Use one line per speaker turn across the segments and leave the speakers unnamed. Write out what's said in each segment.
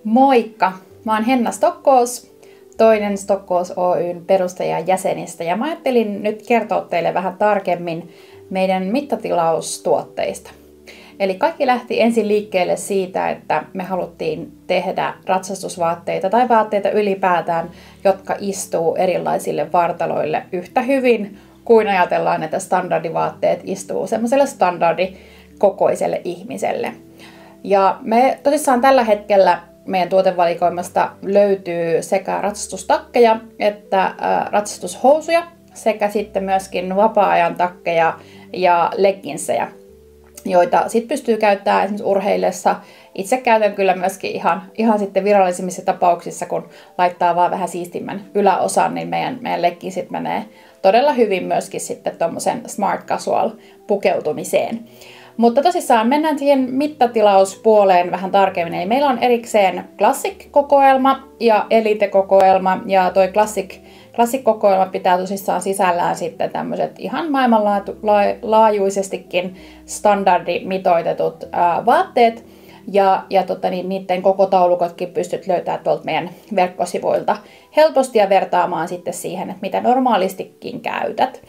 Moikka! Mä oon Henna Stockås, toinen Stockås Oyn perustajajäsenistä ja mä ajattelin nyt kertoa teille vähän tarkemmin meidän mittatilaustuotteista. Eli kaikki lähti ensin liikkeelle siitä, että me haluttiin tehdä ratsastusvaatteita tai vaatteita ylipäätään, jotka istuu erilaisille vartaloille yhtä hyvin kuin ajatellaan, että standardivaatteet istuu semmoiselle standardikokoiselle ihmiselle. Ja me tosissaan tällä hetkellä meidän tuotevalikoimasta löytyy sekä ratsastustakkeja että ratsastushousuja sekä sitten myöskin vapaa-ajan takkeja ja legginsejä, joita sitten pystyy käyttämään esimerkiksi urheillessa. Itse käytän kyllä myöskin ihan sitten virallisimmissa tapauksissa, kun laittaa vaan vähän siistimmän yläosan, niin meidän legginsit menee todella hyvin myöskin sitten tuommoisen smart casual pukeutumiseen. Mutta tosissaan mennään siihen mittatilauspuoleen vähän tarkemmin. Eli meillä on erikseen Classic-kokoelma ja Elite-kokoelma. Ja toi Classic-kokoelma pitää tosissaan sisällään sitten tämmöiset ihan maailmanlaajuisestikin standardimitoitetut vaatteet. Ja niiden koko taulukotkin pystyt löytämään tuolta meidän verkkosivuilta helposti ja vertaamaan sitten siihen, että mitä normaalistikin käytät.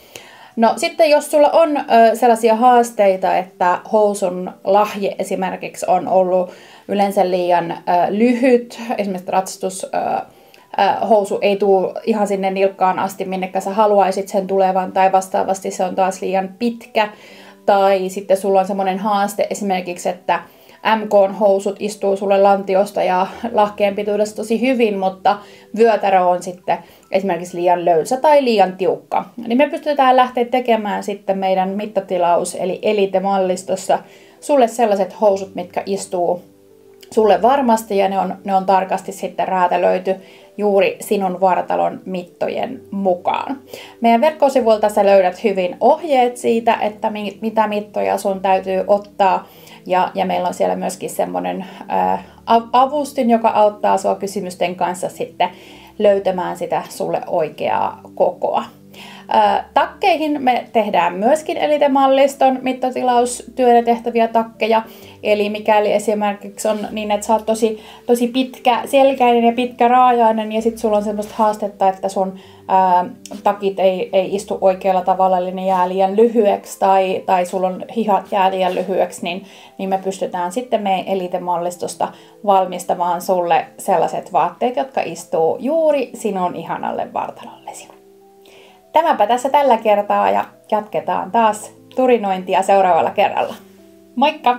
No sitten jos sulla on sellaisia haasteita, että housun lahje esimerkiksi on ollut yleensä liian lyhyt, esimerkiksi ratsastushousu ei tule ihan sinne nilkkaan asti, minnekä sä haluaisit sen tulevan, tai vastaavasti se on taas liian pitkä, tai sitten sulla on semmoinen haaste esimerkiksi, että MK-housut istuu sulle lantiosta ja lahkeen pituudesta tosi hyvin, mutta vyötärö on sitten esimerkiksi liian löysä tai liian tiukka. Niin me pystytään lähteä tekemään sitten meidän mittatilaus eli Elite-mallistossa sulle sellaiset housut, mitkä istuu sulle varmasti ja ne on tarkasti sitten räätälöity juuri sinun vartalon mittojen mukaan. Meidän verkkosivuilta sä löydät hyvin ohjeet siitä, että mitä mittoja sun täytyy ottaa. Ja meillä on siellä myöskin semmoinen avustin, joka auttaa sua kysymysten kanssa sitten löytämään sitä sulle oikeaa kokoa. Takkeihin me tehdään myöskin Elite-malliston mittatilaustyönä tehtäviä takkeja. Eli mikäli esimerkiksi on niin, että sä oot tosi pitkä selkäinen ja pitkä raajainen ja sitten sulla on semmoista haastetta, että sun takit ei istu oikealla tavalla, eli ne jää liian lyhyeksi tai sulla on hihat jää liian lyhyeksi, niin me pystytään sitten meidän Elite-mallistosta valmistamaan sulle sellaiset vaatteet, jotka istuu juuri sinun ihanalle vartalollesi. Tämäpä tässä tällä kertaa ja jatketaan taas turinointia seuraavalla kerralla. Moikka!